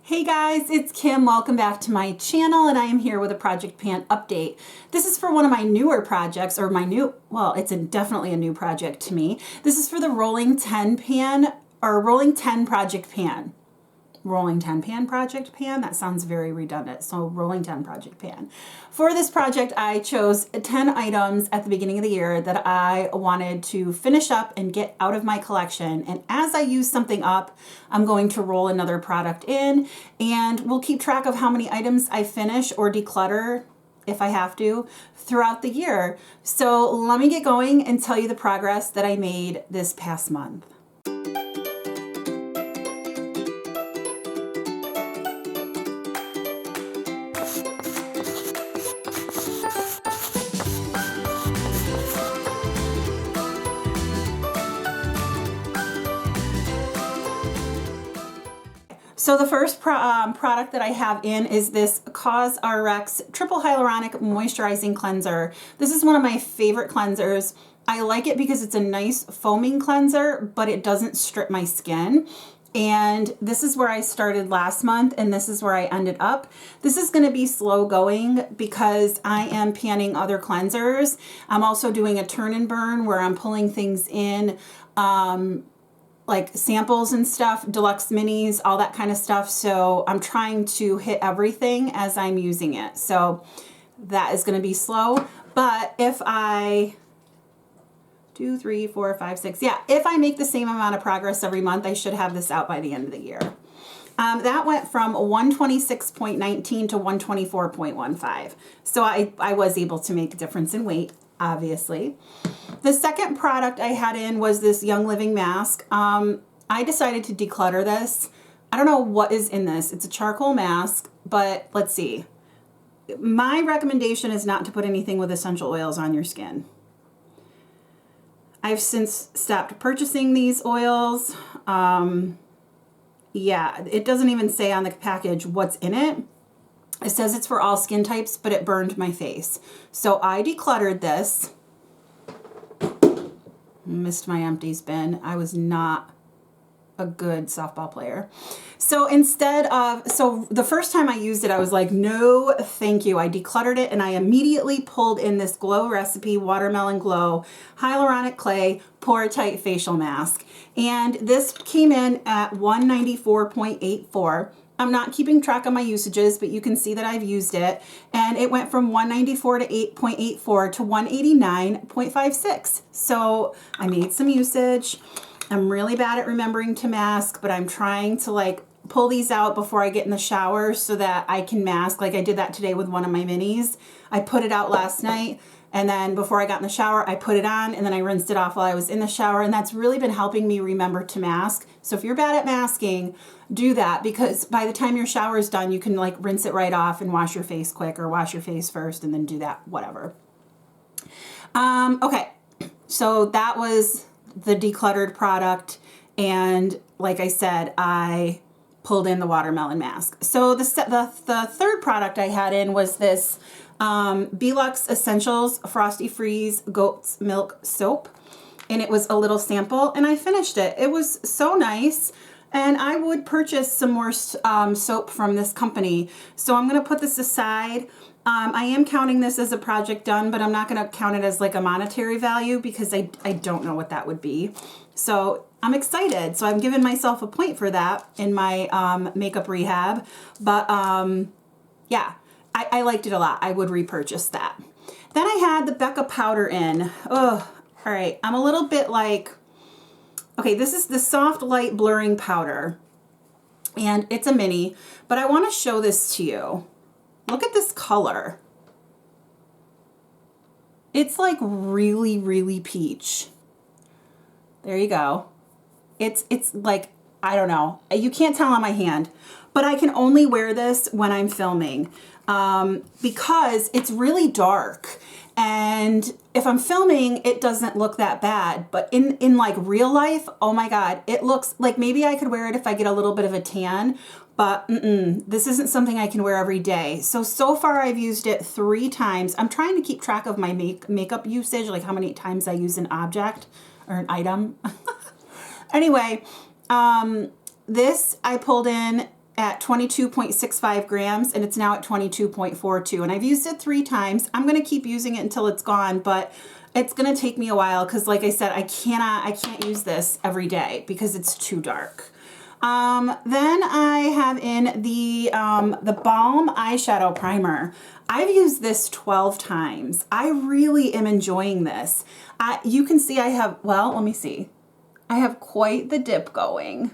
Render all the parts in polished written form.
Hey guys, it's Kim. Welcome back to my channel, and I am here with a Project Pan update. This is for one of my newer projects, or it's definitely a new project to me. This is for the Rolling 10 Pan, or Rolling 10 Project Pan. Rolling 10 Pan Project Pan? That sounds very redundant. So Rolling 10 Project Pan. For this project, I chose 10 items at the beginning of the year that I wanted to finish up and get out of my collection. And as I use something up, I'm going to roll another product in, and we'll keep track of how many items I finish or declutter, if I have to, throughout the year. So let me get going and tell you the progress that I made this past month. So the first product that I have in is this COSRX Triple Hyaluronic Moisturizing Cleanser. This is one of my favorite cleansers. I like it because it's a nice foaming cleanser, but it doesn't strip my skin. And this is where I started last month, and this is where I ended up. This is going to be slow going because I am panning other cleansers. I'm also doing a turn and burn where I'm pulling things in, like samples and stuff, deluxe minis, all that kind of stuff. So I'm trying to hit everything as I'm using it. So that is going to be slow. But if I if I make the same amount of progress every month, I should have this out by the end of the year. That went from 126.19 to 124.15. So I was able to make a difference in weight, obviously. The second product I had in was this Young Living mask. I decided to declutter this. I don't know what is in this. It's a charcoal mask, but let's see. My recommendation is not to put anything with essential oils on your skin. I've since stopped purchasing these oils. Yeah, it doesn't even say on the package what's in it. It says it's for all skin types, but it burned my face. So I decluttered this. Missed my empties bin. I was not a good softball player. So so the first time I used it, I was like, no, thank you. I decluttered it, and I immediately pulled in this Glow Recipe Watermelon Glow Hyaluronic Clay Pore Tight Facial Mask. And this came in at 194.84. I'm not keeping track of my usages, but you can see that I've used it. And it went from 194 to 8.84 to 189.56. So I made some usage. I'm really bad at remembering to mask, but I'm trying to like pull these out before I get in the shower so that I can mask. Like I did that today with one of my minis. I put it out last night, and then before I got in the shower, I put it on, and then I rinsed it off while I was in the shower, and that's really been helping me remember to mask. So if you're bad at masking, do that, because by the time your shower is done, you can like rinse it right off and wash your face quick, or wash your face first and then do that, whatever. Okay, so that was the decluttered product, and like I said, I pulled in the watermelon mask. So the third product I had in was this Belux Essentials Frosty Freeze Goat's Milk Soap, and it was a little sample, and I finished it. It was so nice, and I would purchase some more soap from this company. So I'm going to put this aside. I am counting this as a project done, but I'm not going to count it as like a monetary value because I don't know what that would be. So I'm excited. So I'm giving myself a point for that in my makeup rehab. But yeah, I liked it a lot. I would repurchase that. Then I had the Becca powder in. Oh, all right. I'm a little bit like, okay, this is the Soft Light Blurring Powder, and it's a mini, but I want to show this to you. Look at this color. It's like really, really peach. There you go. It's like, I don't know. You can't tell on my hand, but I can only wear this when I'm filming because it's really dark. And if I'm filming, it doesn't look that bad. But in like real life, oh my God, it looks like maybe I could wear it if I get a little bit of a tan. But this isn't something I can wear every day. So far I've used it 3 times. I'm trying to keep track of my makeup usage, like how many times I use an object or an item. Anyway, this I pulled in at 22.65 grams, and it's now at 22.42. And I've used it 3 times. I'm going to keep using it until it's gone, but it's going to take me a while because, like I said, I can't use this every day because it's too dark. Then I have in the Balm eyeshadow primer. I've used this 12 times. I really am enjoying this. You can see I have, well, let me see. I have quite the dip going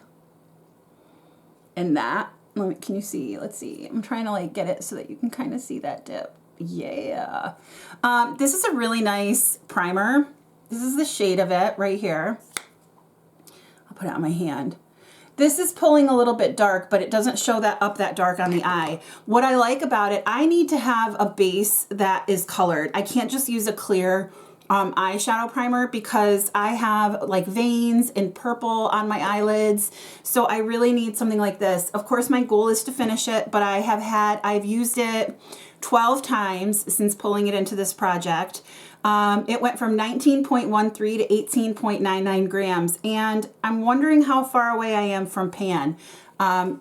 in that. Can you see? Let's see. I'm trying to like get it so that you can kind of see that dip. Yeah. This is a really nice primer. This is the shade of it right here. I'll put it on my hand. This is pulling a little bit dark, but it doesn't show that up that dark on the eye. What I like about it, I need to have a base that is colored. I can't just use a clear eyeshadow primer because I have like veins and purple on my eyelids. So I really need something like this. Of course, my goal is to finish it, but I've used it 12 times since pulling it into this project. It went from 19.13 to 18.99 grams, and I'm wondering how far away I am from pan.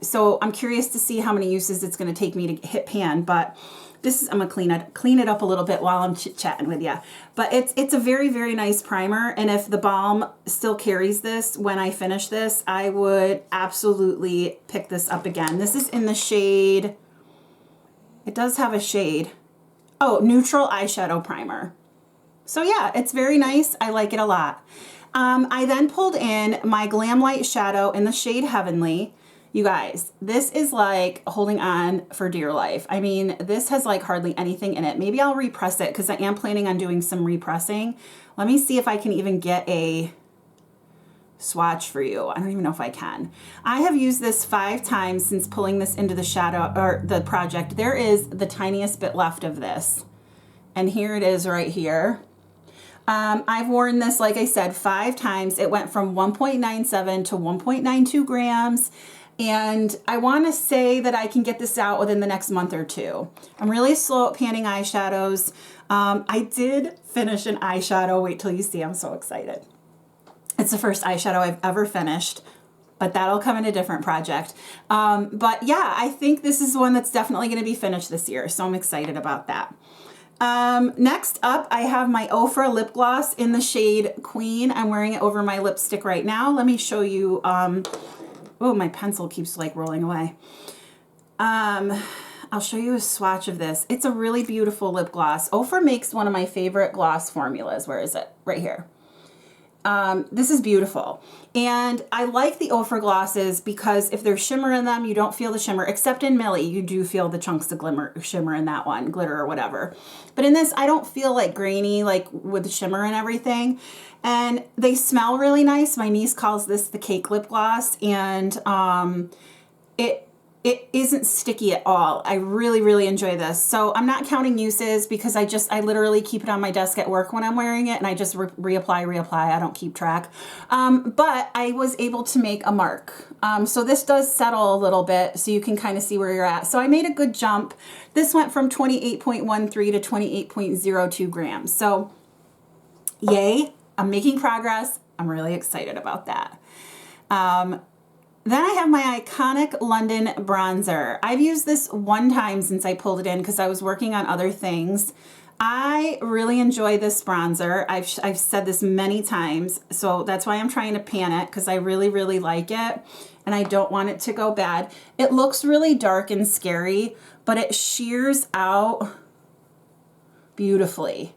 So I'm curious to see how many uses it's going to take me to hit pan, but this is, I'm gonna clean it up a little bit while I'm chit-chatting with you. But it's a very, very nice primer, and if the balm still carries this when I finish this, I would absolutely pick this up again. This is in the shade, it does have a shade. Oh, Neutral Eyeshadow Primer. So yeah, it's very nice. I like it a lot. I then pulled in my Glam Light Shadow in the shade Heavenly. You guys, this is like holding on for dear life. I mean, this has like hardly anything in it. Maybe I'll repress it because I am planning on doing some repressing. Let me see if I can even get a swatch for you. I don't even know if I can. I have used this 5 times since pulling this into the shadow or the project. There is the tiniest bit left of this. And here it is right here. I've worn this, like I said, 5 times. It went from 1.97 to 1.92 grams. And I want to say that I can get this out within the next month or 2. I'm really slow at panning eyeshadows. I did finish an eyeshadow. Wait till you see. I'm so excited. It's the first eyeshadow I've ever finished, but that'll come in a different project. But yeah, I think this is one that's definitely going to be finished this year. So I'm excited about that. Next up, I have my OFRA lip gloss in the shade Queen. I'm wearing it over my lipstick right now. Let me show you. Oh, my pencil keeps like rolling away. I'll show you a swatch of this. It's a really beautiful lip gloss. OFRA makes one of my favorite gloss formulas. Where is it? Right here. This is beautiful. And I like the OFRA glosses because if there's shimmer in them, you don't feel the shimmer, except in Millie, you do feel the chunks of shimmer in that one, glitter or whatever. But in this, I don't feel like grainy, like with the shimmer and everything. And they smell really nice. My niece calls this the cake lip gloss, and it isn't sticky at all. I really, really enjoy this. So I'm not counting uses because I literally keep it on my desk at work when I'm wearing it, and I just reapply. I don't keep track. But I was able to make a mark. So this does settle a little bit so you can kind of see where you're at. So I made a good jump. This went from 28.13 to 28.02 grams. So yay, I'm making progress. I'm really excited about that. Then I have my iconic London bronzer. I've used this 1 time since I pulled it in because I was working on other things. I really enjoy this bronzer. I've said this many times, so that's why I'm trying to pan it, because I really, really like it and I don't want it to go bad. It looks really dark and scary, but it shears out beautifully.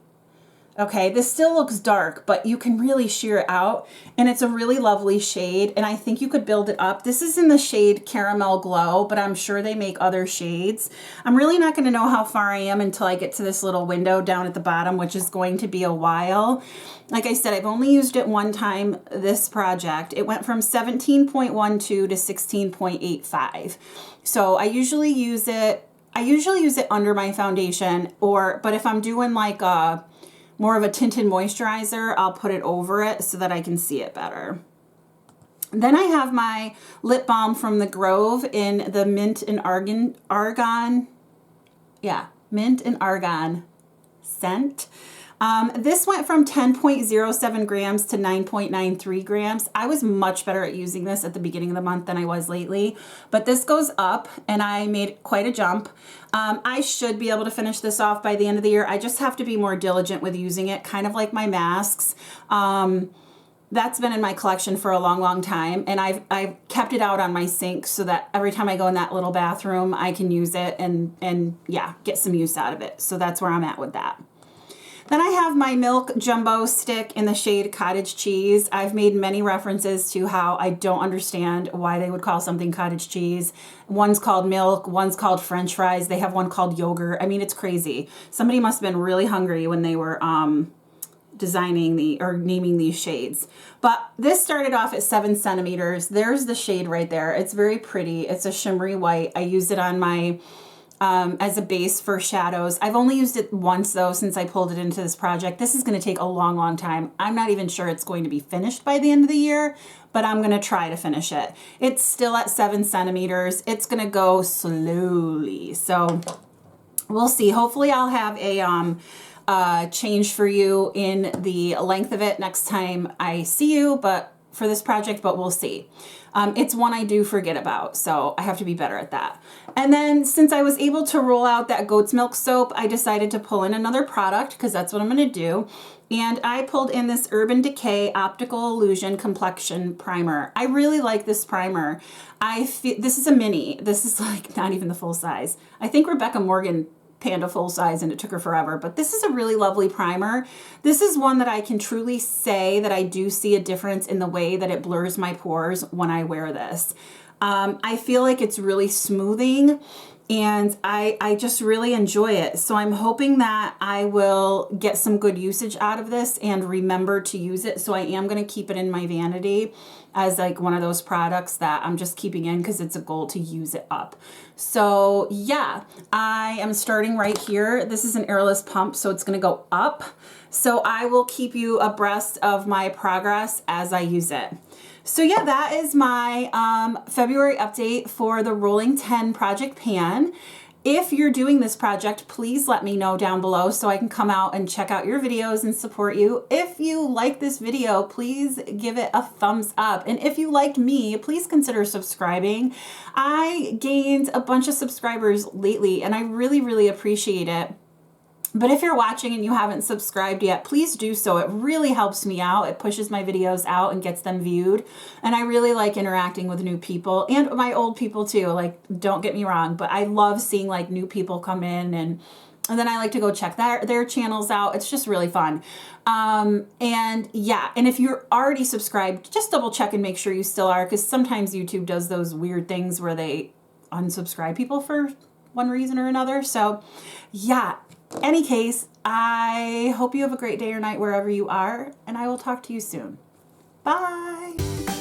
Okay, this still looks dark, but you can really sheer it out, and it's a really lovely shade, and I think you could build it up. This is in the shade Caramel Glow, but I'm sure they make other shades. I'm really not going to know how far I am until I get to this little window down at the bottom, which is going to be a while. Like I said, I've only used it 1 time this project. It went from 17.12 to 16.85. So I usually use it under my foundation, but if I'm doing like more of a tinted moisturizer, I'll put it over it so that I can see it better. Then I have my lip balm from the Grove in the Mint and Argan. Yeah, Mint and Argan scent. This went from 10.07 grams to 9.93 grams. I was much better at using this at the beginning of the month than I was lately, but this goes up and I made quite a jump. I should be able to finish this off by the end of the year. I just have to be more diligent with using it, kind of like my masks. That's been in my collection for a long, long time, and I've kept it out on my sink so that every time I go in that little bathroom, I can use it and yeah, get some use out of it. So that's where I'm at with that. Then I have my Milk Jumbo Stick in the shade Cottage Cheese. I've made many references to how I don't understand why they would call something cottage cheese. One's called milk, one's called French fries. They have one called yogurt. I mean, it's crazy. Somebody must have been really hungry when they were designing or naming these shades. But this started off at 7 centimeters. There's the shade right there. It's very pretty. It's a shimmery white. I used it on my as a base for shadows. I've only used it once though since I pulled it into this project. This is going to take a long, long time. I'm not even sure it's going to be finished by the end of the year, but I'm going to try to finish it. It's still at 7 centimeters. It's going to go slowly. So we'll see. Hopefully I'll have a change for you in the length of it next time I see you, but for this project, but we'll see. It's one I do forget about, so I have to be better at that. And then since I was able to roll out that goat's milk soap, I decided to pull in another product because that's what I'm going to do. And I pulled in this Urban Decay Optical Illusion Complexion Primer. I really like this primer. This is a mini. This is like not even the full size. I think Rebecca Morgan panned a full size and it took her forever, but this is a really lovely primer. This is one that I can truly say that I do see a difference in the way that it blurs my pores when I wear this. I feel like it's really smoothing and I just really enjoy it. So I'm hoping that I will get some good usage out of this and remember to use it. So I am going to keep it in my vanity as like one of those products that I'm just keeping in because it's a goal to use it up. So yeah, I am starting right here. This is an airless pump, so it's going to go up. So I will keep you abreast of my progress as I use it. So yeah, that is my February update for the Rolling 10 Project Pan. If you're doing this project, please let me know down below so I can come out and check out your videos and support you. If you like this video, please give it a thumbs up. And if you liked me, please consider subscribing. I gained a bunch of subscribers lately and I really, really appreciate it. But if you're watching and you haven't subscribed yet, please do so. It really helps me out. It pushes my videos out and gets them viewed. And I really like interacting with new people and my old people too. Like, don't get me wrong, but I love seeing like new people come in and then I like to go check their channels out. It's just really fun. And yeah, and if you're already subscribed, just double check and make sure you still are, because sometimes YouTube does those weird things where they unsubscribe people for one reason or another. So yeah. Any case, I hope you have a great day or night wherever you are, and I will talk to you soon. Bye.